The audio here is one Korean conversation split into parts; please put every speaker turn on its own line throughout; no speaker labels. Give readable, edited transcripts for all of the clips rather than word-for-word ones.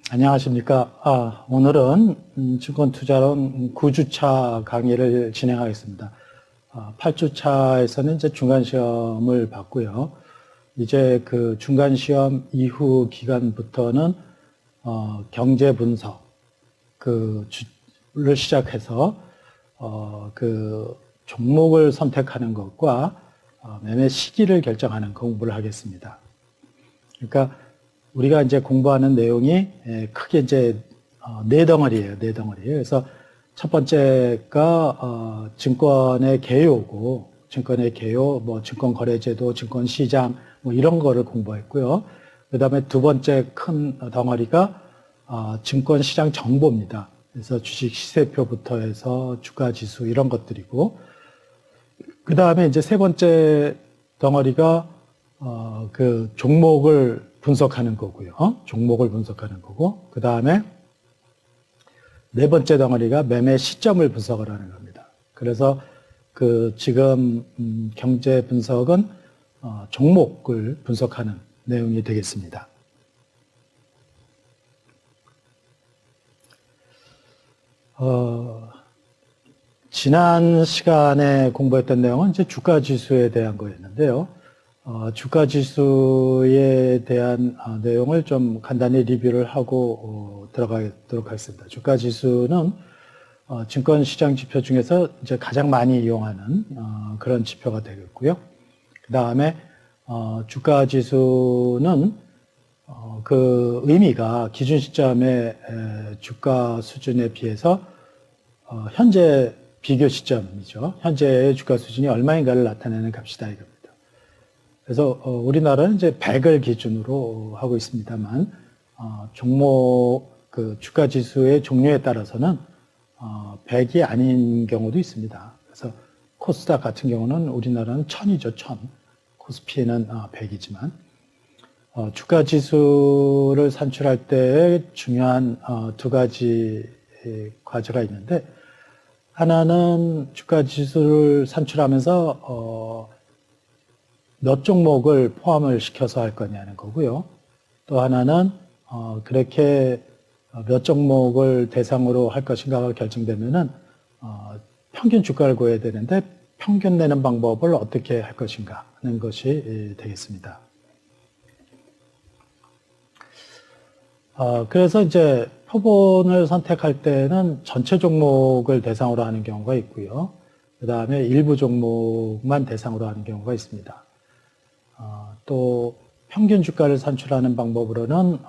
안녕하십니까. 오늘은 증권투자론 9주차 강의를 진행하겠습니다. 8주차에서는 이제 중간시험을 봤고요. 이제 그 중간시험 이후 기간부터는 경제 분석 를 시작해서 그 종목을 선택하는 것과 매매 시기를 결정하는 공부를 하겠습니다. 그러니까 우리가 이제 공부하는 내용이 크게 이제 네 덩어리예요. 네 덩어리. 그래서 첫 번째가 증권의 개요고, 증권의 개요, 뭐 증권거래제도, 증권시장 뭐 이런 거를 공부했고요. 그다음에 두 번째 큰 덩어리가 증권시장 정보입니다. 그래서 주식 시세표부터 해서 주가지수 이런 것들이고, 그 다음에 이제 세 번째 덩어리가 그 종목을 분석하는 거고요. 종목을 분석하는 거고, 그 다음에 네 번째 덩어리가 매매 시점을 분석을 하는 겁니다. 그래서 그 지금 경제 분석은 종목을 분석하는 내용이 되겠습니다. 지난 시간에 공부했던 내용은 이제 주가 지수에 대한 거였는데요. 주가 지수에 대한 내용을 좀 간단히 리뷰를 하고 들어가도록 하겠습니다. 주가 지수는 증권 시장 지표 중에서 이제 가장 많이 이용하는 그런 지표가 되겠고요. 그 다음에 주가 지수는 그 의미가 기준 시점의 주가 수준에 비해서 현재 비교 시점이죠. 현재의 주가 수준이 얼마인가를 나타내는 값이다 이겁니다. 그래서 우리나라는 이제 100을 기준으로 하고 있습니다만 종목 그 주가 지수의 종류에 따라서는 100이 아닌 경우도 있습니다. 그래서 코스닥 같은 경우는 우리나라는 1000이죠, 1000. 코스피는 100이지만 주가 지수를 산출할 때 중요한 두 가지 과제가 있는데, 하나는 주가 지수를 산출하면서 몇 종목을 포함을 시켜서 할 거냐는 거고요. 또 하나는 그렇게 몇 종목을 대상으로 할 것인가가 결정되면은 평균 주가를 구해야 되는데 평균 내는 방법을 어떻게 할 것인가 하는 것이 되겠습니다. 그래서 이제 표본을 선택할 때는 전체 종목을 대상으로 하는 경우가 있고요. 그 다음에 일부 종목만 대상으로 하는 경우가 있습니다. 또 평균 주가를 산출하는 방법으로는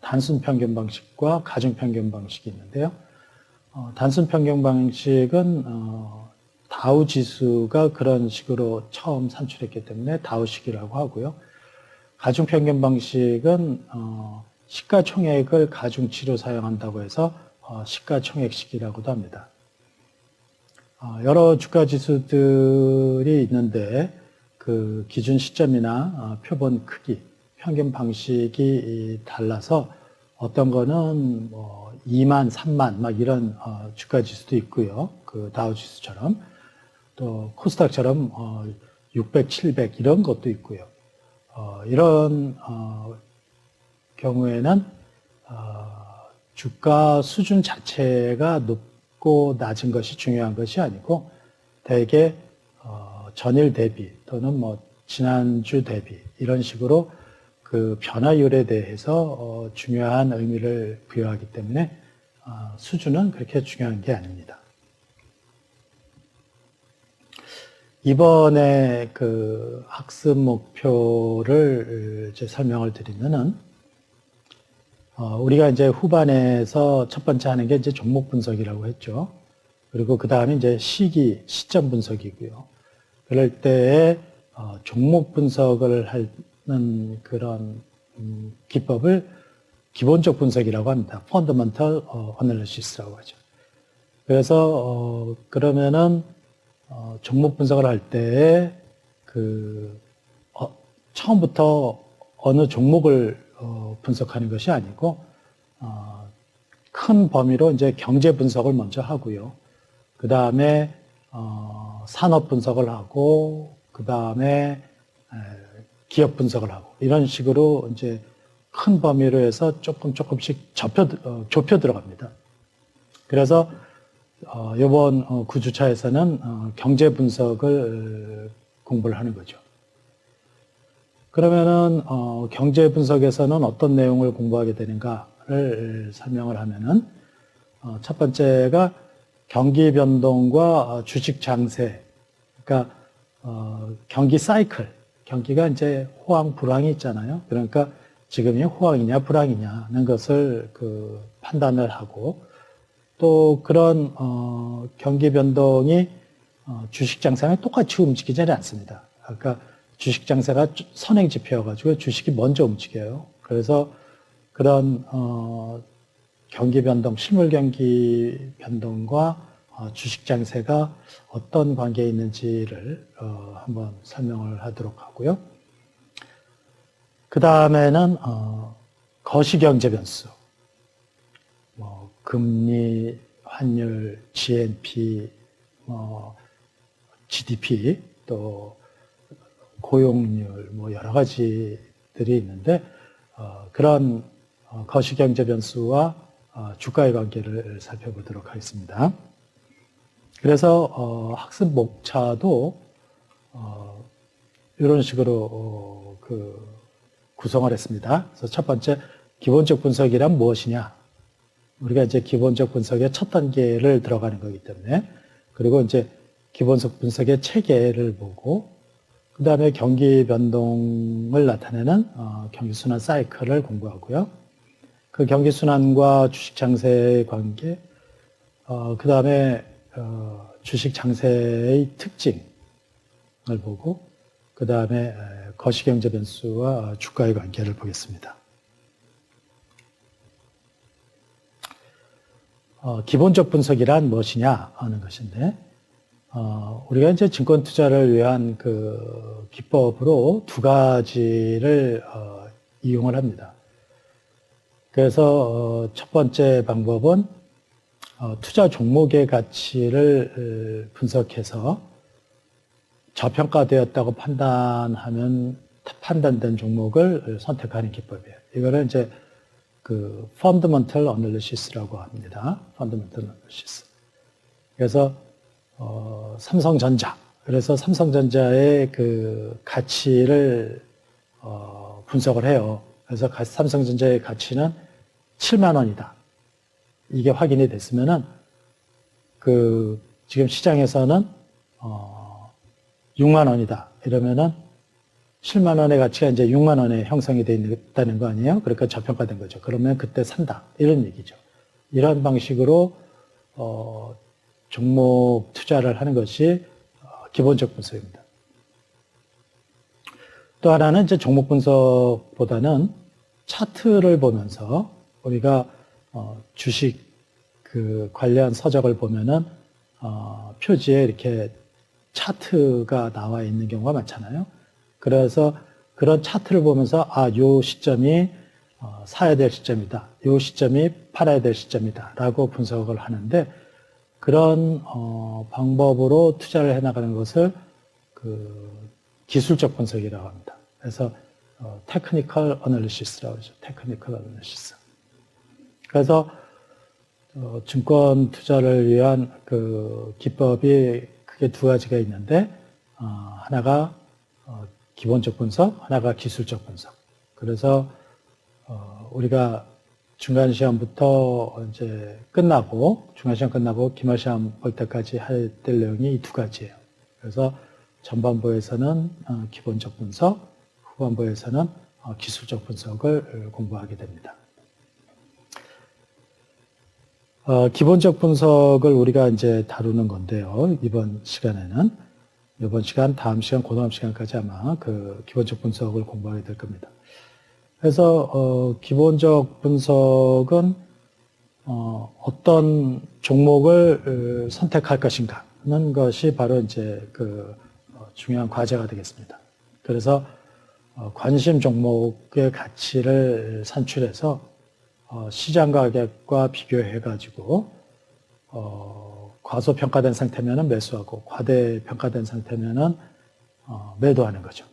단순 평균 방식과 가중 평균 방식이 있는데요. 단순 평균 방식은 다우 지수가 그런 식으로 처음 산출했기 때문에 다우식이라고 하고요. 가중 평균 방식은 시가총액을 가중치로 사용한다고 해서 시가총액식이라고도 합니다. 여러 주가 지수들이 있는데 그 기준 시점이나 표본 크기, 평균 방식이 달라서 어떤 거는 뭐 2만, 3만 막 이런 주가 지수도 있고요. 그 다우 지수처럼 또 코스닥처럼 600, 700 이런 것도 있고요. 이런 경우에는 주가 수준 자체가 높고 낮은 것이 중요한 것이 아니고 대개 전일 대비 또는 뭐 지난주 대비 이런 식으로 그 변화율에 대해서 중요한 의미를 부여하기 때문에 수준은 그렇게 중요한 게 아닙니다. 이번에 그 학습 목표를 이제 설명을 드리면은 우리가 이제 후반에서 첫 번째 하는 게 이제 종목 분석이라고 했죠. 그리고 그 다음에 이제 시점 분석이고요. 그럴 때에 종목 분석을 하는 그런 기법을 기본적 분석이라고 합니다. Fundamental Analysis라고 하죠. 그래서 그러면은 종목 분석을 할 때에 그 처음부터 어느 종목을 분석하는 것이 아니고 큰 범위로 이제 경제 분석을 먼저 하고요. 그 다음에 산업 분석을 하고 그 다음에 기업 분석을 하고 이런 식으로 이제 큰 범위로 해서 조금씩 좁혀 들어갑니다. 그래서 이번 9주차에서는 경제 분석을 공부를 하는 거죠. 그러면은 경제 분석에서는 어떤 내용을 공부하게 되는가를 설명을 하면은 첫 번째가 경기 변동과 주식 장세, 그러니까 경기 사이클, 경기가 이제 호황 불황이 있잖아요. 그러니까 지금이 호황이냐 불황이냐는 것을 판단을 하고, 또 그런 경기 변동이 주식 장세랑 똑같이 움직이지는 않습니다. 그러니까 주식 장세가 선행 지표여가지고 주식이 먼저 움직여요. 그래서 그런 경기 변동, 실물 경기 변동과 주식 장세가 어떤 관계에 있는지를 한번 설명을 하도록 하고요. 그 다음에는 거시경제 변수, 금리, 환율, GNP, GDP, 또 고용률, 여러 가지들이 있는데 그런 거시경제 변수와 주가의 관계를 살펴보도록 하겠습니다. 그래서 학습 목차도 이런 식으로 구성을 했습니다. 그래서 첫 번째, 기본적 분석이란 무엇이냐? 우리가 이제 기본적 분석의 첫 단계를 들어가는 거기 때문에, 그리고 이제 기본적 분석의 체계를 보고, 그 다음에 경기 변동을 나타내는 경기순환 사이클을 공부하고요. 그 경기순환과 주식 장세의 관계, 그 다음에 주식 장세의 특징을 보고, 그 다음에 거시경제 변수와 주가의 관계를 보겠습니다. 기본적 분석이란 무엇이냐 하는 것인데, 우리가 이제 증권 투자를 위한 기법으로 두 가지를 이용을 합니다. 그래서 첫 번째 방법은 투자 종목의 가치를 분석해서 저평가되었다고 판단된 종목을 선택하는 기법이에요. 이거를 이제 fundamental analysis라고 합니다. fundamental analysis. 그래서 삼성전자. 그래서 삼성전자의 가치를 분석을 해요. 그래서 삼성전자의 가치는 7만 원이다. 이게 확인이 됐으면은 지금 시장에서는 6만 원이다. 이러면은 7만 원의 가치가 이제 6만 원에 형성이 되어 있다는 거 아니에요? 그러니까 저평가된 거죠. 그러면 그때 산다. 이런 얘기죠. 이런 방식으로 종목 투자를 하는 것이 기본적 분석입니다. 또 하나는 이제 종목 분석보다는 차트를 보면서 우리가 주식 관련 서적을 보면은 표지에 이렇게 차트가 나와 있는 경우가 많잖아요. 그래서 그런 차트를 보면서 요 시점이 사야 될 시점이다. 요 시점이 팔아야 될 시점이다. 라고 분석을 하는데, 그런 방법으로 투자를 해나가는 것을 기술적 분석이라고 합니다. 그래서 테크니컬 어널리시스라고 하죠. 테크니컬 어널리시스. 그래서 증권 투자를 위한 기법이 크게 두 가지가 있는데, 하나가 기본적 분석, 하나가 기술적 분석. 그래서 우리가 중간 시험부터 이제 중간 시험 끝나고 기말 시험 볼 때까지 할 내용이 이 두 가지예요. 그래서 전반부에서는 기본적 분석, 후반부에서는 기술적 분석을 공부하게 됩니다. 기본적 분석을 우리가 이제 다루는 건데요. 이번 시간, 다음 시간, 그 다음 시간까지 아마 기본적 분석을 공부하게 될 겁니다. 그래서 기본적 분석은 어떤 종목을 선택할 것인가 하는 것이 바로 이제 중요한 과제가 되겠습니다. 그래서 관심 종목의 가치를 산출해서 시장 가격과 비교해 가지고 과소평가된 상태면은 매수하고 과대평가된 상태면은 매도하는 거죠.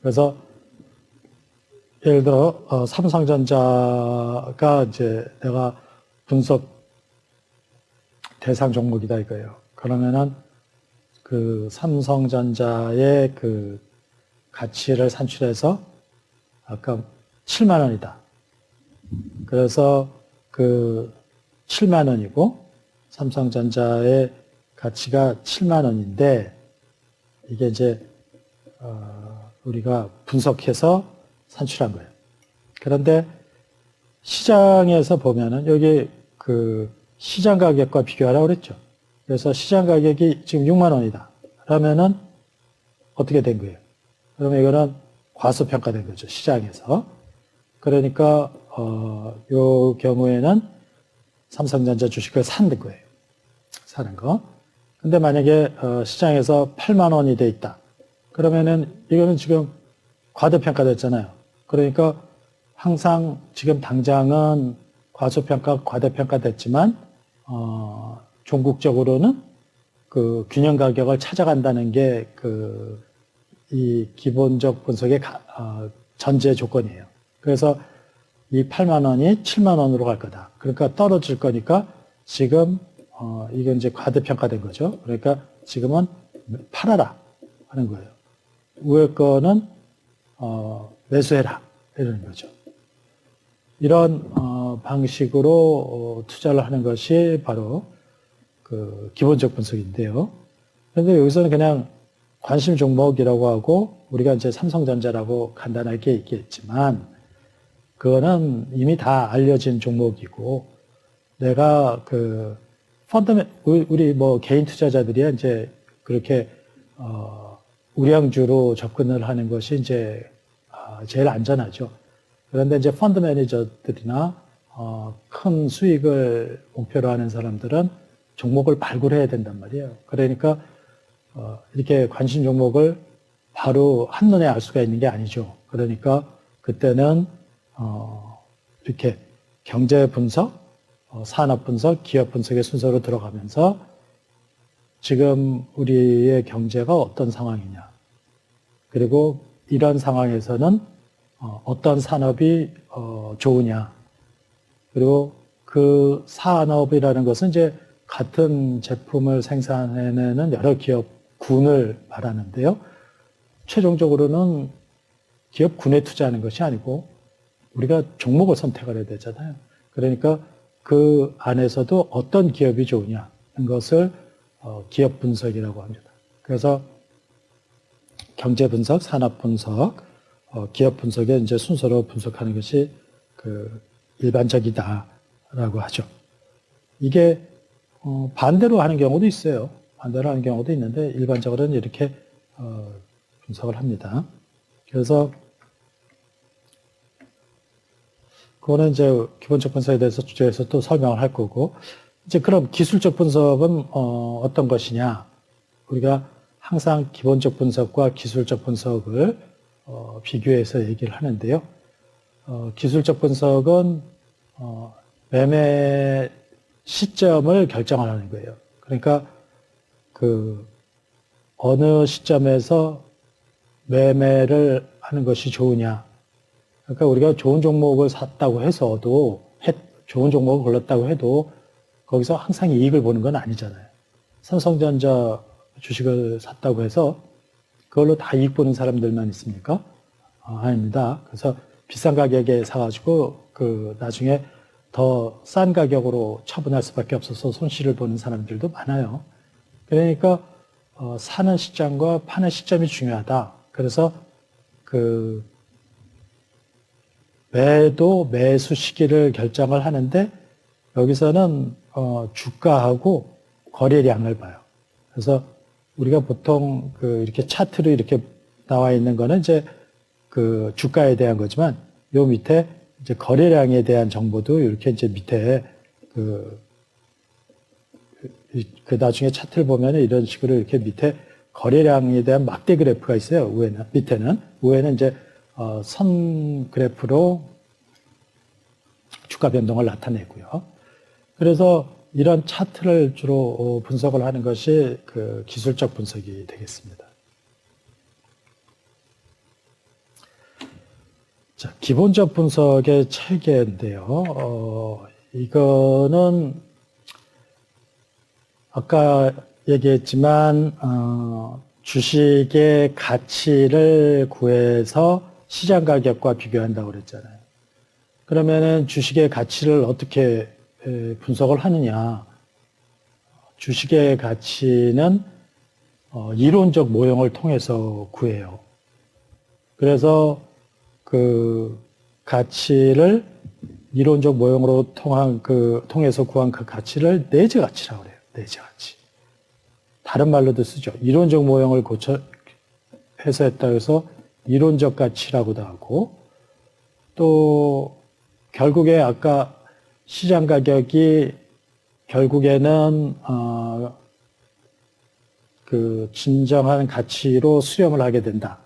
그래서 예를 들어 삼성전자가 이제 내가 분석 대상 종목이다 이거예요. 그러면은 그 삼성전자의 그 가치를 산출해서 아까 7만 원이다. 그래서 그 7만 원이고 삼성전자의 가치가 7만 원인데 이게 이제 우리가 분석해서 산출한 거예요. 그런데 시장에서 보면은 여기 그 시장 가격과 비교하라고 그랬죠. 그래서 시장 가격이 지금 6만 원이다. 그러면은 어떻게 된 거예요? 그러면 이거는 과소평가된 거죠. 시장에서. 그러니까 요 경우에는 삼성전자 주식을 산 거예요. 사는 거. 근데 만약에 시장에서 8만 원이 돼 있다. 그러면은 이거는 지금 과대평가됐잖아요. 그러니까 항상 지금 당장은 과소평가, 과대평가됐지만 종국적으로는 그 균형 가격을 찾아간다는 게 이 기본적 분석의 전제 조건이에요. 그래서 이 8만 원이 7만 원으로 갈 거다. 그러니까 떨어질 거니까 지금 이건 이제 과대평가된 거죠. 그러니까 지금은 팔아라 하는 거예요. 위에 거는 매수해라 이러는 거죠. 이런 방식으로 투자를 하는 것이 바로 그 기본적 분석인데요. 그런데 여기서는 그냥 관심 종목이라고 하고 우리가 이제 삼성전자라고 간단하게 얘기했지만 그거는 이미 다 알려진 종목이고 내가 그 우리 뭐 개인 투자자들이 이제 그렇게 우량주로 접근을 하는 것이 이제 제일 안전하죠. 그런데 이제 펀드 매니저들이나 큰 수익을 목표로 하는 사람들은 종목을 발굴해야 된단 말이에요. 그러니까 이렇게 관심 종목을 바로 한눈에 알 수가 있는 게 아니죠. 그러니까 그때는 이렇게 경제 분석, 산업 분석, 기업 분석의 순서로 들어가면서 지금 우리의 경제가 어떤 상황이냐. 그리고 이런 상황에서는 어떤 산업이 좋으냐. 그리고 그 산업이라는 것은 이제 같은 제품을 생산해내는 여러 기업군을 말하는데요. 최종적으로는 기업군에 투자하는 것이 아니고 우리가 종목을 선택을 해야 되잖아요. 그러니까 그 안에서도 어떤 기업이 좋으냐 하는 것을 기업 분석이라고 합니다. 그래서 경제 분석, 산업 분석, 기업 분석의 이제 순서로 분석하는 것이 그 일반적이다라고 하죠. 이게 반대로 하는 경우도 있어요. 반대로 하는 경우도 있는데 일반적으로는 이렇게 분석을 합니다. 그래서 그거는 이제 기본적 분석에 대해서 주제에서 또 설명을 할 거고 이제 그럼 기술적 분석은 어떤 것이냐? 우리가 항상 기본적 분석과 기술적 분석을 비교해서 얘기를 하는데요. 기술적 분석은 매매 시점을 결정하는 거예요. 그러니까 그 어느 시점에서 매매를 하는 것이 좋으냐. 그러니까 우리가 좋은 종목을 샀다고 해서도 좋은 종목을 골랐다고 해도 거기서 항상 이익을 보는 건 아니잖아요. 삼성전자 주식을 샀다고 해서 그걸로 다 이익 보는 사람들만 있습니까? 아닙니다. 그래서 비싼 가격에 사가지고 그 나중에 더 싼 가격으로 처분할 수밖에 없어서 손실을 보는 사람들도 많아요. 그러니까 사는 시점과 파는 시점이 중요하다. 그래서 그 매수 시기를 결정을 하는데 여기서는 주가하고 거래량을 봐요. 그래서 우리가 보통 이렇게 차트로 이렇게 나와 있는 거는 이제 그 주가에 대한 거지만 요 밑에 이제 거래량에 대한 정보도 이렇게 이제 밑에 그 나중에 차트를 보면 이런 식으로 이렇게 밑에 거래량에 대한 막대 그래프가 있어요. 위에는 이제 선 그래프로 주가 변동을 나타내고요. 그래서 이런 차트를 주로 분석을 하는 것이 그 기술적 분석이 되겠습니다. 자, 기본적 분석의 체계인데요. 이거는 아까 얘기했지만 주식의 가치를 구해서 시장 가격과 비교한다고 그랬잖아요. 그러면은 주식의 가치를 어떻게 분석을 하느냐? 주식의 가치는 이론적 모형을 통해서 구해요. 그래서 그 가치를 이론적 모형으로 통해서 구한 그 가치를 내재 가치라고 그래요. 내재 가치. 다른 말로도 쓰죠. 이론적 모형을 해석했다고 해서 이론적 가치라고도 하고, 또 결국에 아까 시장 가격이 결국에는 그 진정한 가치로 수렴을 하게 된다.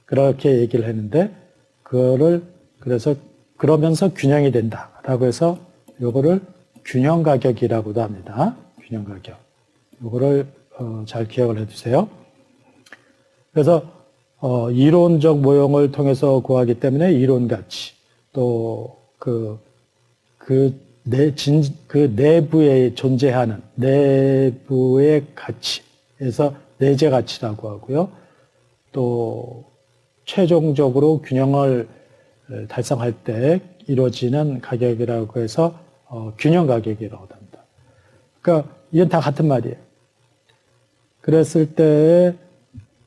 그렇게 얘기를 했는데, 그러면서 균형이 된다라고 해서 요거를 균형 가격이라고도 합니다. 균형 가격. 요거를 잘 기억을 해두세요. 그래서 이론적 모형을 통해서 구하기 때문에 이론 가치, 또 그 내부에 존재하는 내부의 가치에서 내재 가치라고 하고요. 또 최종적으로 균형을 달성할 때 이루어지는 가격이라고 해서 균형 가격이라고 합니다. 그러니까 이건 다 같은 말이에요. 그랬을 때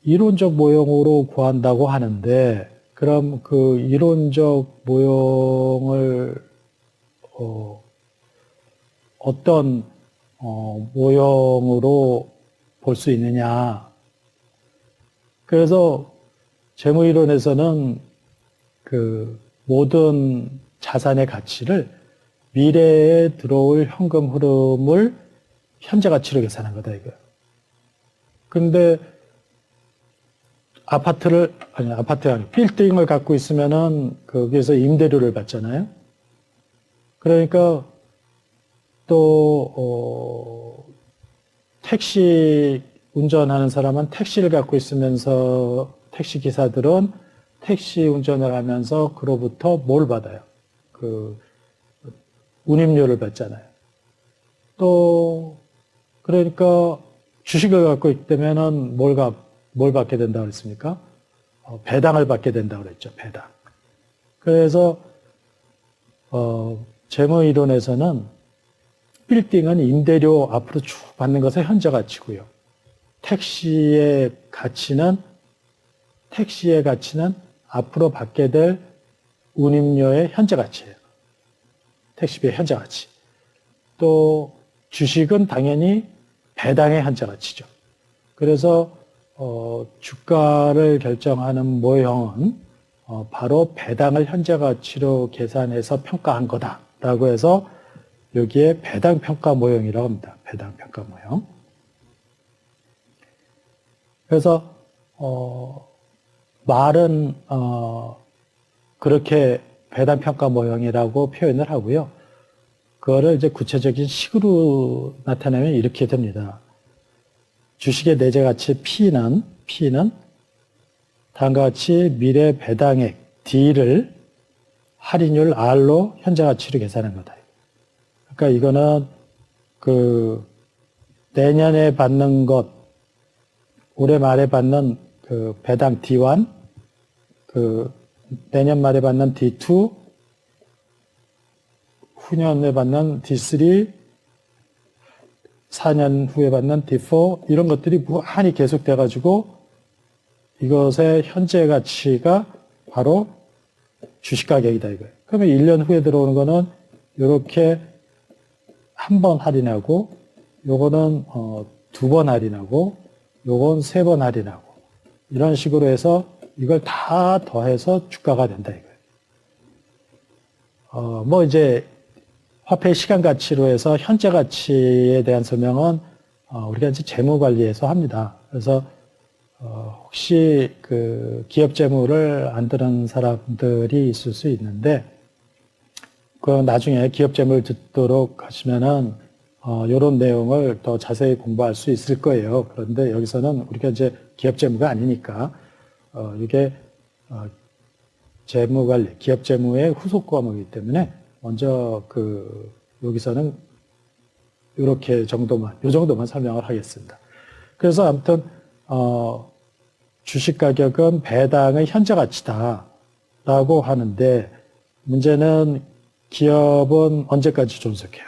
이론적 모형으로 구한다고 하는데, 그럼 그 이론적 모형을 어떤 모형으로 볼 수 있느냐? 그래서 재무이론에서는 그 모든 자산의 가치를 미래에 들어올 현금 흐름을 현재 가치로 계산한 거다 이거예요. 근데 빌딩을 갖고 있으면은 거기에서 임대료를 받잖아요. 그러니까 또 택시 운전하는 사람은 택시를 갖고 있으면서 택시 기사들은 택시 운전을 하면서 그로부터 뭘 받아요? 그 운임료를 받잖아요. 또 그러니까 주식을 갖고 있다면은 뭘 받게 된다고 그랬습니까? 배당을 받게 된다고 그랬죠. 배당. 그래서 재무이론에서는 빌딩은 임대료 앞으로 쭉 받는 것의 현재 가치고요. 택시의 가치는 앞으로 받게 될 운임료의 현재 가치예요. 택시비의 현재 가치. 또 주식은 당연히 배당의 현재 가치죠. 그래서 주가를 결정하는 모형은 바로 배당을 현재 가치로 계산해서 평가한 거다라고 해서 여기에 배당 평가 모형이라고 합니다. 배당 평가 모형. 그래서 말은 그렇게 배당 평가 모형이라고 표현을 하고요. 그거를 이제 구체적인 식으로 나타내면 이렇게 됩니다. 주식의 내재 가치 P는 다음과 같이 미래 배당액 D를 할인율 R로 현재 가치로 계산한 거다. 그러니까 이거는 그 내년에 받는 것, 올해 말에 받는 그 배당 D1, 그 내년 말에 받는 D2, 후년에 받는 D3, 4년 후에 받는 D4, 이런 것들이 무한히 계속돼가지고 이것의 현재 가치가 바로 주식 가격이다 이거예요. 그러면 1년 후에 들어오는 거는 이렇게 한 번 할인하고, 요거는 2번 할인하고, 요건 3번 할인하고, 이런 식으로 해서 이걸 다 더해서 주가가 된다 이거예요. 뭐 이제 화폐의 시간 가치로 해서 현재 가치에 대한 설명은 우리가 이제 재무 관리에서 합니다. 그래서 혹시 그 기업 재무를 안 들은 사람들이 있을 수 있는데, 그 나중에 기업 재무를 듣도록 하시면은 이런 내용을 더 자세히 공부할 수 있을 거예요. 그런데 여기서는 우리가 이제 기업 재무가 아니니까 이게 재무관리, 기업 재무의 후속 과목이기 때문에 먼저 여기서는 이렇게 정도만, 요 정도만 설명을 하겠습니다. 그래서 아무튼 주식 가격은 배당의 현재 가치다라고 하는데 문제는 기업은 언제까지 존속해요?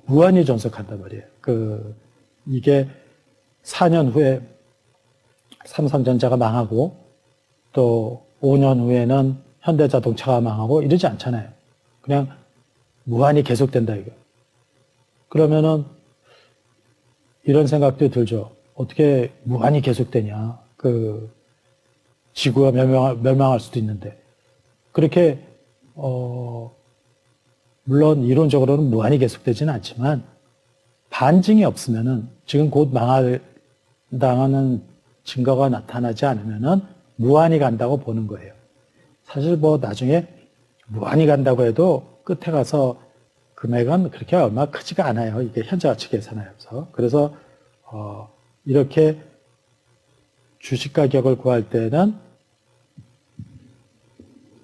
무한히 존속한단 말이에요. 이게 4년 후에 삼성전자가 망하고 또 5년 후에는 현대자동차가 망하고 이러지 않잖아요. 그냥 무한히 계속된다 이거. 그러면은 이런 생각도 들죠. 어떻게 무한히 계속되냐. 지구가 멸망할 수도 있는데. 그렇게 물론 이론적으로는 무한히 계속되지는 않지만 반증이 없으면은 지금 곧 망한다는 증거가 나타나지 않으면은 무한히 간다고 보는 거예요. 사실 뭐 나중에 무한히 간다고 해도 끝에 가서 금액은 그렇게 얼마 크지가 않아요. 이게 현재 가치 계산하면서. 그래서 이렇게 주식 가격을 구할 때는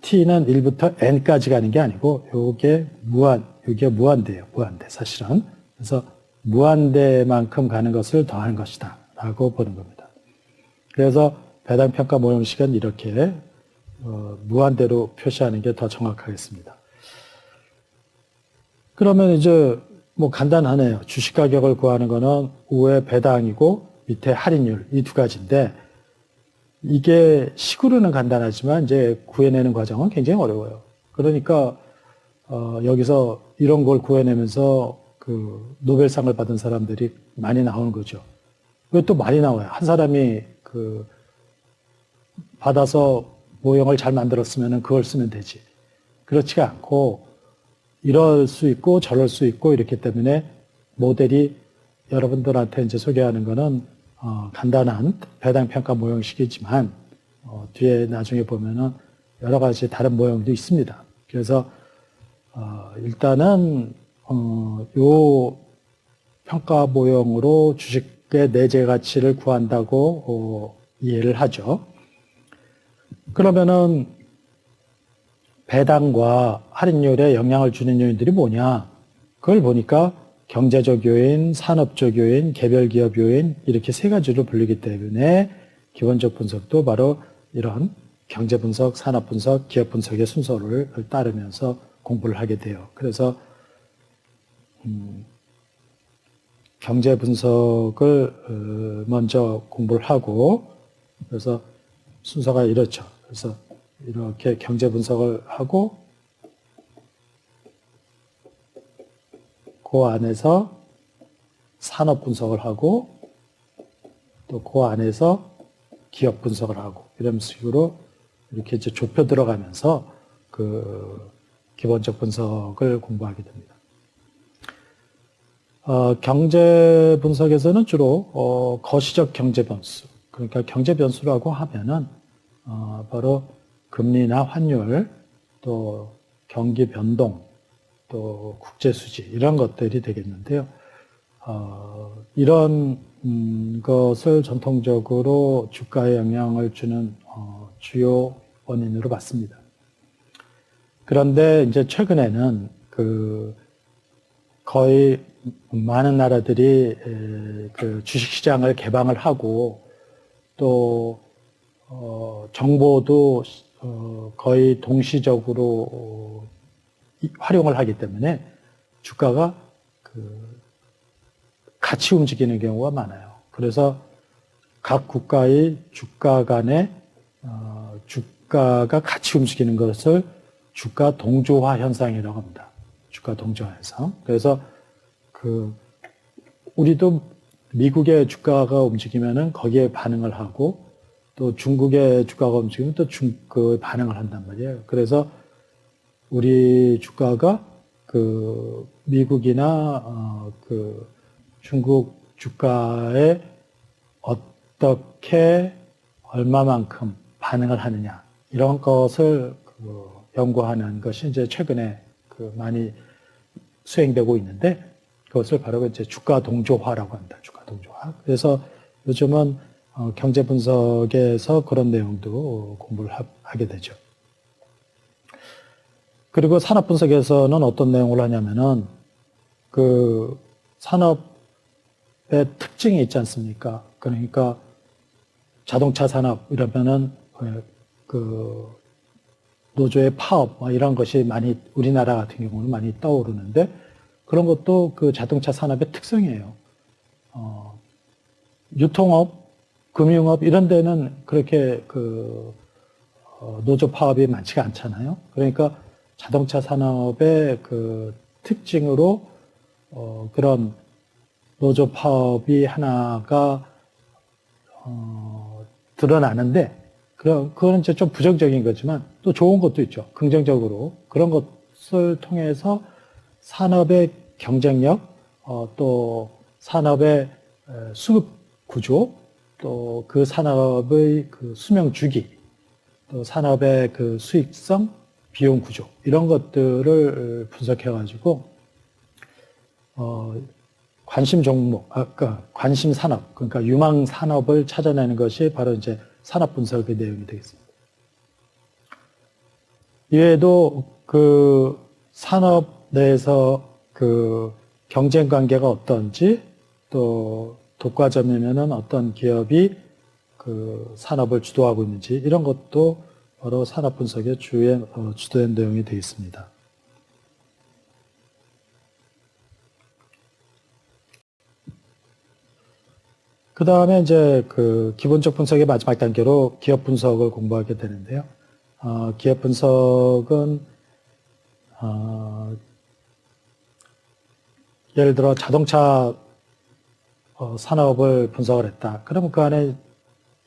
T는 1부터 N까지 가는 게 아니고 이게 무한대예요. 무한대 사실은. 그래서 무한대만큼 가는 것을 더하는 것이다 라고 보는 겁니다. 그래서 배당평가 모형식은 이렇게 무한대로 표시하는 게 더 정확하겠습니다. 그러면 이제 뭐 간단하네요. 주식 가격을 구하는 거는 위에 배당이고 밑에 할인율 이 두 가지인데 이게 식으로는 간단하지만 이제 구해내는 과정은 굉장히 어려워요. 그러니까 여기서 이런 걸 구해내면서 노벨상을 받은 사람들이 많이 나오는 거죠. 왜 또 많이 나와요? 한 사람이 받아서 모형을 잘 만들었으면 그걸 쓰면 되지. 그렇지가 않고 이럴 수 있고 저럴 수 있고 이렇기 때문에 모델이 여러분들한테 이제 소개하는 거는 간단한 배당평가 모형식이지만 뒤에 나중에 보면은 여러 가지 다른 모형도 있습니다. 그래서 일단은 요 평가 모형으로 주식의 내재 가치를 구한다고 이해를 하죠. 그러면은 배당과 할인율에 영향을 주는 요인들이 뭐냐? 그걸 보니까 경제적 요인, 산업적 요인, 개별 기업 요인 이렇게 세 가지로 불리기 때문에 기본적 분석도 바로 이런 경제 분석, 산업 분석, 기업 분석의 순서를 따르면서 공부를 하게 돼요. 그래서 경제 분석을 먼저 공부를 하고 그래서 순서가 이렇죠. 그래서 이렇게 경제 분석을 하고 그 안에서 산업 분석을 하고 또 그 안에서 기업 분석을 하고 이런 식으로 이렇게 이제 좁혀 들어가면서 기본적 분석을 공부하게 됩니다. 경제 분석에서는 주로 거시적 경제 변수, 그러니까 경제 변수라고 하면은 바로 금리나 환율, 또 경기 변동, 또 국제 수지 이런 것들이 되겠는데요. 이런 것을 전통적으로 주가에 영향을 주는 주요 원인으로 봤습니다. 그런데 이제 최근에는 거의 많은 나라들이 주식시장을 개방을 하고 또 정보도 거의 동시적으로 활용을 하기 때문에 주가가 같이 움직이는 경우가 많아요. 그래서 각 국가의 주가 간에 주가가 같이 움직이는 것을 주가 동조화 현상이라고 합니다. 주가 동조화 현상. 그래서 우리도 미국의 주가가 움직이면은 거기에 반응을 하고 또 중국의 주가가 움직이면 또 반응을 한단 말이에요. 그래서 우리 주가가 미국이나 중국 주가에 어떻게 얼마만큼 반응을 하느냐 이런 것을 연구하는 것이 이제 최근에 많이 수행되고 있는데 그것을 바로 이제 주가 동조화라고 합니다. 주가 동조화. 그래서 요즘은 경제 분석에서 그런 내용도 공부를 하게 되죠. 그리고 산업 분석에서는 어떤 내용을 하냐면은 그 산업의 특징이 있지 않습니까? 그러니까 자동차 산업 이러면은 그 노조의 파업 이런 것이 많이 우리나라 같은 경우는 많이 떠오르는데 그런 것도 그 자동차 산업의 특성이에요. 유통업, 금융업 이런 데는 그렇게 그 노조 파업이 많지가 않잖아요. 그러니까 자동차 산업의 그 특징으로 그런 노조 파업이 하나가 드러나는데 그거는 이제 좀 부정적인 거지만 또 좋은 것도 있죠. 긍정적으로 그런 것을 통해서 산업의 경쟁력, 또 산업의 수급 구조, 또 그 산업의 그 수명 주기, 또 산업의 그 수익성, 비용 구조 이런 것들을 분석해가지고 관심 종목, 아까 관심 산업, 그러니까 유망 산업을 찾아내는 것이 바로 이제 산업 분석의 내용이 되겠습니다. 이외에도 그 산업 내에서 그 경쟁 관계가 어떤지 또 독과점이면은 어떤 기업이 그 산업을 주도하고 있는지 이런 것도 바로 산업 분석의 주된 내용이 되어 있습니다. 그 다음에 이제 그 기본적 분석의 마지막 단계로 기업 분석을 공부하게 되는데요. 기업 분석은 예를 들어 자동차 산업을 분석을 했다. 그러면 그 안에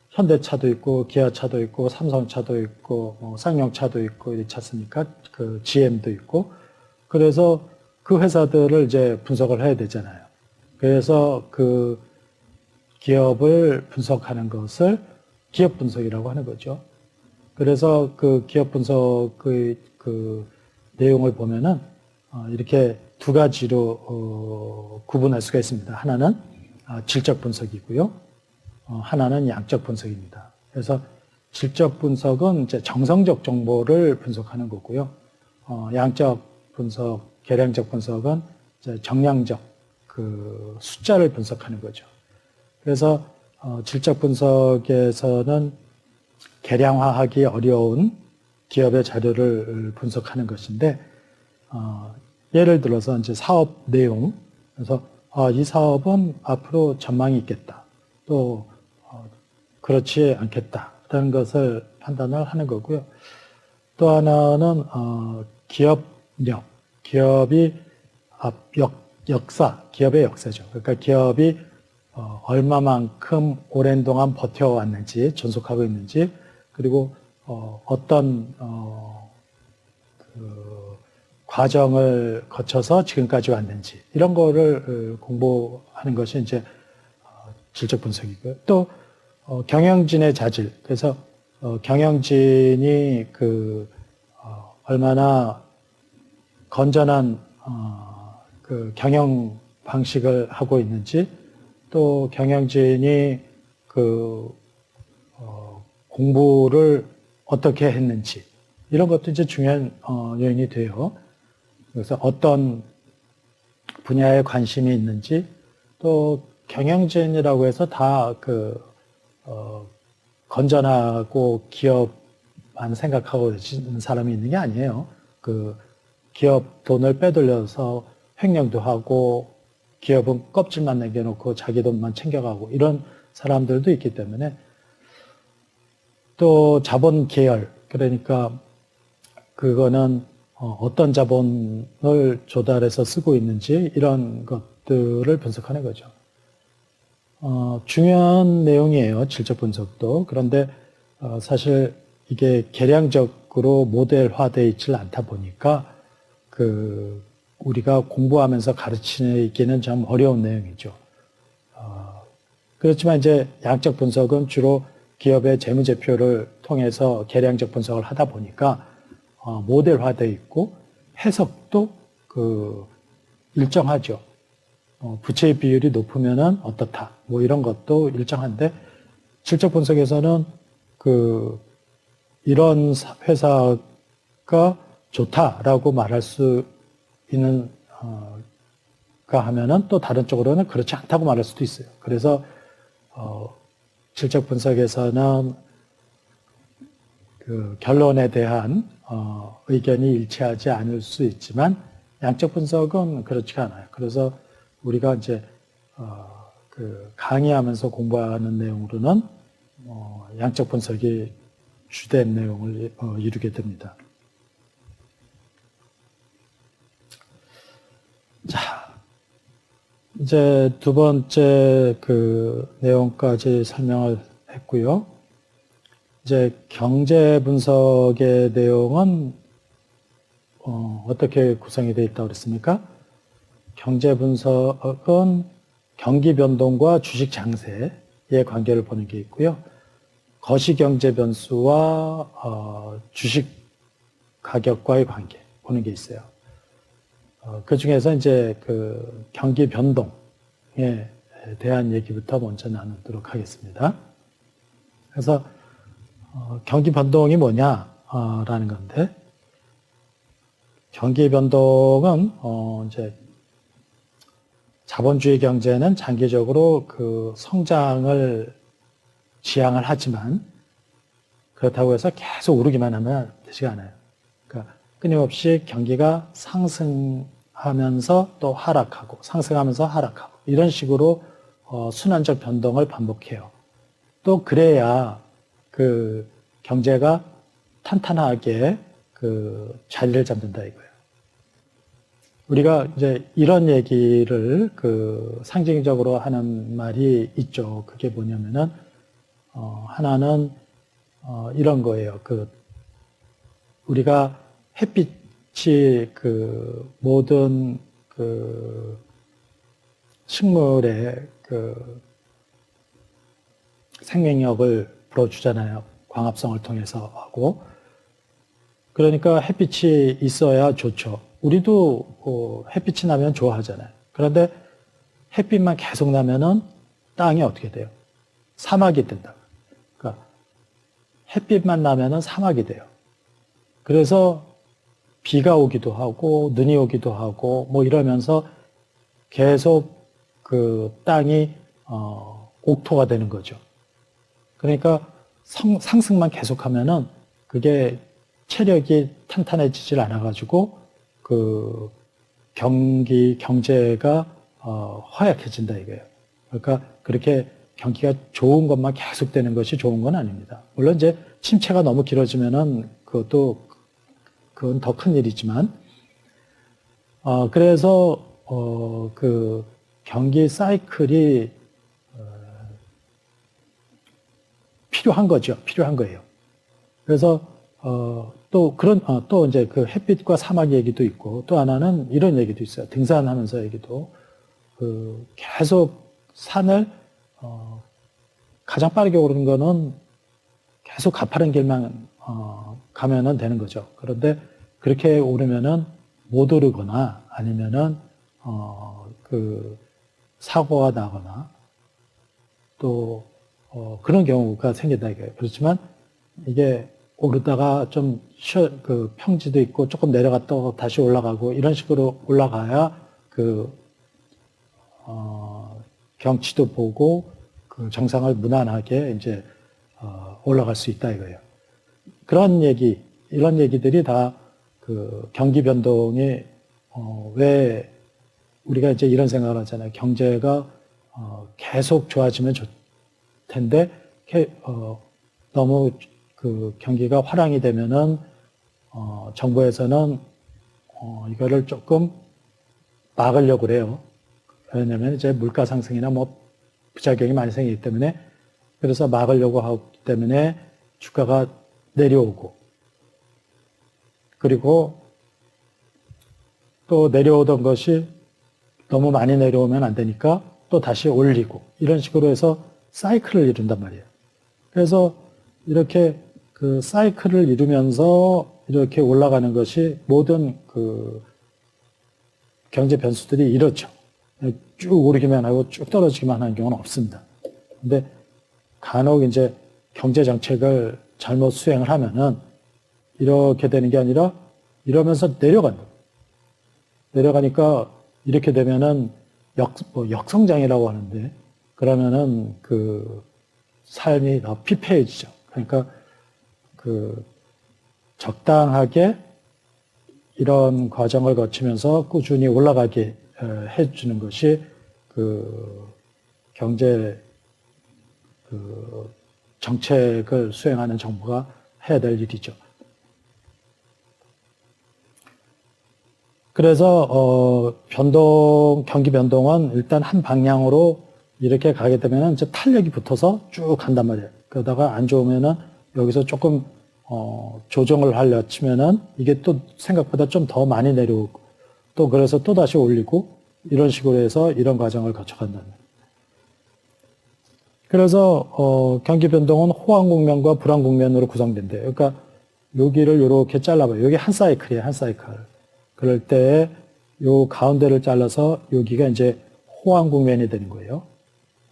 현대차도 있고 기아차도 있고 삼성차도 있고 쌍용차도 있고 이렇지 않습니까? 그 GM도 있고 그래서 그 회사들을 이제 분석을 해야 되잖아요. 그래서 그 기업을 분석하는 것을 기업 분석이라고 하는 거죠. 그래서 그 기업 분석의 그 내용을 보면은 이렇게 두 가지로 구분할 수가 있습니다. 하나는 질적 분석이고요. 하나는 양적 분석입니다. 그래서 질적 분석은 이제 정성적 정보를 분석하는 거고요. 양적 분석, 계량적 분석은 이제 정량적 그 숫자를 분석하는 거죠. 그래서 질적 분석에서는 계량화하기 어려운 기업의 자료를 분석하는 것인데 예를 들어서 이제 사업 내용, 그래서 이 사업은 앞으로 전망이 있겠다. 또 그렇지 않겠다라는 것을 판단을 하는 거고요. 또 하나는 기업력, 기업이 역사, 기업의 역사죠. 그러니까 기업이 얼마만큼 오랜 동안 버텨왔는지, 존속하고 있는지, 그리고 어떤 그 과정을 거쳐서 지금까지 왔는지 이런 거를 공부하는 것이 이제 질적 분석이고요. 또 경영진의 자질. 그래서 경영진이 그 얼마나 건전한 그 경영 방식을 하고 있는지, 또 경영진이 그 공부를 어떻게 했는지 이런 것도 이제 중요한 요인이 돼요. 그래서 어떤 분야에 관심이 있는지, 또 경영진이라고 해서 다 그 건전하고 기업만 생각하고 있는 사람이 있는 게 아니에요. 그 기업 돈을 빼돌려서 횡령도 하고 기업은 껍질만 남겨놓고 자기 돈만 챙겨가고 이런 사람들도 있기 때문에, 또 자본 계열, 그러니까 그거는 어떤 자본을 조달해서 쓰고 있는지 이런 것들을 분석하는 거죠. 중요한 내용이에요. 질적 분석도. 그런데 사실 이게 계량적으로 모델화되어 있지 않다 보니까 우리가 공부하면서 가르치기는 좀 어려운 내용이죠. 그렇지만 이제 양적 분석은 주로 기업의 재무제표를 통해서 계량적 분석을 하다 보니까 모델화되어 있고 해석도 일정하죠. 부채의 비율이 높으면은 어떻다. 뭐 이런 것도 일정한데, 질적 분석에서는 이런 회사가 좋다라고 말할 수 있는 가 하면은 또 다른 쪽으로는 그렇지 않다고 말할 수도 있어요. 그래서 질적 분석에서는 그 결론에 대한 의견이 일치하지 않을 수 있지만 양적 분석은 그렇지가 않아요. 그래서 우리가 이제 그 강의하면서 공부하는 내용으로는 양적 분석이 주된 내용을 이루게 됩니다. 자, 이제 두 번째 그 내용까지 설명을 했고요. 이제 경제 분석의 내용은 어떻게 구성이 되어 있다고 그랬습니까? 경제 분석은 경기 변동과 주식 장세의 관계를 보는 게 있고요. 거시 경제 변수와 주식 가격과의 관계 보는 게 있어요. 그 중에서 이제 그 경기 변동에 대한 얘기부터 먼저 나누도록 하겠습니다. 그래서 경기 변동이 뭐냐라는 건데, 경기 변동은 이제 자본주의 경제는 장기적으로 그 성장을 지향을 하지만 그렇다고 해서 계속 오르기만 하면 되지가 않아요. 그러니까 끊임없이 경기가 상승하면서 또 하락하고 상승하면서 하락하고 이런 식으로 순환적 변동을 반복해요. 또 그래야 그 경제가 탄탄하게 그 자리를 잡는다 이거예요. 우리가 이제 이런 얘기를 그 상징적으로 하는 말이 있죠. 그게 뭐냐면은 하나는 이런 거예요. 그 우리가 햇빛이 그 모든 그 식물의 그 생명력을 불어주잖아요. 광합성을 통해서 하고. 그러니까 햇빛이 있어야 좋죠. 우리도 햇빛이 나면 좋아하잖아요. 그런데 햇빛만 계속 나면은 땅이 어떻게 돼요? 사막이 된다. 그러니까 햇빛만 나면은 사막이 돼요. 그래서 비가 오기도 하고 눈이 오기도 하고 뭐 이러면서 계속 그 땅이 옥토가 되는 거죠. 그러니까 상승만 계속하면은 그게 체력이 탄탄해지질 않아가지고 그 경제가 허약해진다 이거예요. 그러니까 그렇게 경기가 좋은 것만 계속되는 것이 좋은 건 아닙니다. 물론 이제 침체가 너무 길어지면은 그건 더 큰 일이지만 그래서 그 경기 사이클이 필요한 거죠. 필요한 거예요. 그래서 또 이제 그 햇빛과 사막 얘기도 있고 또 하나는 이런 얘기도 있어요. 등산하면서 얘기도 그 계속 산을 가장 빠르게 오르는 거는 계속 가파른 길만 가면은 되는 거죠. 그런데 그렇게 오르면은 못 오르거나 아니면은 그 사고가 나거나 또 그런 경우가 생긴다 이거예요. 그렇지만 이게 오르다가 좀 그 평지도 있고 조금 내려갔다가 다시 올라가고 이런 식으로 올라가야 그 경치도 보고 그 정상을 무난하게 이제 올라갈 수 있다 이거예요. 이런 얘기들이 다 그 경기 변동이 왜 우리가 이제 이런 생각을 하잖아요. 경제가 계속 좋아지면 좋 텐데 너무 그 경기가 화랑이 되면은 정부에서는 이거를 조금 막으려고 그래요. 왜냐하면 이제 물가 상승이나 뭐 부작용이 많이 생기기 때문에 그래서 막으려고 하기 때문에 주가가 내려오고 그리고 또 내려오던 것이 너무 많이 내려오면 안 되니까 또 다시 올리고 이런 식으로 해서 사이클을 이룬단 말이에요. 그래서 이렇게 그 사이클을 이루면서 이렇게 올라가는 것이 모든 그 경제 변수들이 이렇죠. 쭉 오르기만 하고 쭉 떨어지기만 하는 경우는 없습니다. 근데 간혹 이제 경제 정책을 잘못 수행을 하면은 이렇게 되는 게 아니라 이러면서 내려간다. 내려가니까 이렇게 되면은 역성장이라고 하는데, 그러면은 그 삶이 더 피폐해지죠. 그러니까 그 적당하게 이런 과정을 거치면서 꾸준히 올라가게 해주는 것이 그 경제 그 정책을 수행하는 정부가 해야 될 일이죠. 그래서 경기 변동은 일단 한 방향으로 이렇게 가게 되면 이제 탄력이 붙어서 쭉 간단 말이에요. 그러다가 안 좋으면은 여기서 조금 조정을 하려 치면은 이게 또 생각보다 좀 더 많이 내려오고 또 그래서 또 다시 올리고 이런 식으로 해서 이런 과정을 거쳐간다는. 그래서 경기 변동은 호황 국면과 불황 국면으로 구성된대요. 그러니까 여기를 이렇게 잘라봐요. 여기 한 사이클이에요, 한 사이클. 그럴 때 요 가운데를 잘라서 여기가 이제 호황 국면이 되는 거예요.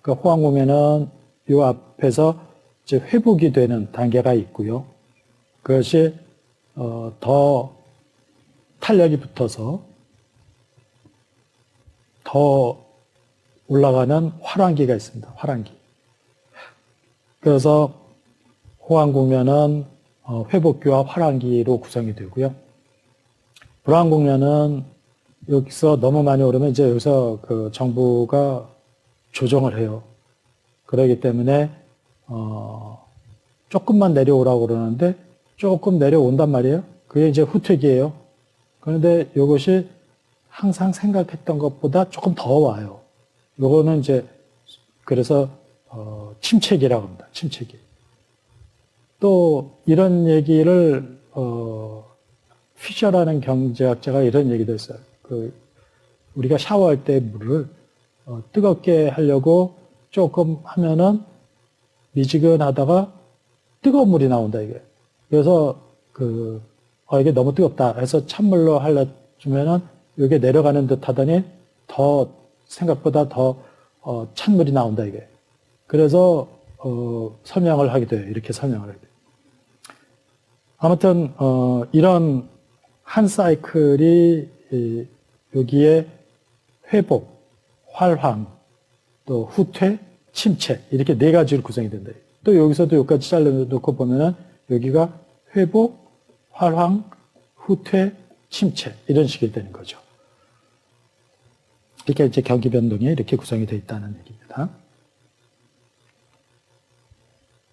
그러니까 호황 국면은 요 앞에서 이제 회복이 되는 단계가 있고요. 그것이 더 탄력이 붙어서 더 올라가는 활황기가 있습니다. 활황기. 그래서 호황 국면은 회복기와 활황기로 구성이 되고요. 불황 국면은 여기서 너무 많이 오르면 이제 여기서 그 정부가 조정을 해요. 그렇기 때문에 조금만 내려오라고 그러는데 조금 내려온단 말이에요. 그게 이제 후퇴기예요. 그런데 이것이 항상 생각했던 것보다 조금 더 와요. 요거는 이제 그래서 침체기라고 합니다. 침체기. 또 이런 얘기를 피셔라는 경제학자가 이런 얘기도 했어요. 우리가 샤워할 때 물을 뜨겁게 하려고 조금 하면은 미지근하다가 뜨거운 물이 나온다 이게. 그래서 이게 너무 뜨겁다 해서 찬물로 하려 주면은 이게 내려가는 듯 하더니 더 생각보다 더 찬물이 나온다 이게. 그래서 설명을 하게 돼요. 이렇게 설명을 하게 돼요. 아무튼 이런 한 사이클이 여기에 회복, 활황, 또 후퇴, 침체 이렇게 네 가지로 구성이 된다. 또 여기서도 여기까지 잘라놓고 보면은 여기가 회복, 활황, 후퇴, 침체 이런 식이 되는 거죠. 이렇게 이제 경기 변동이 이렇게 구성이 되어 있다는 얘기입니다.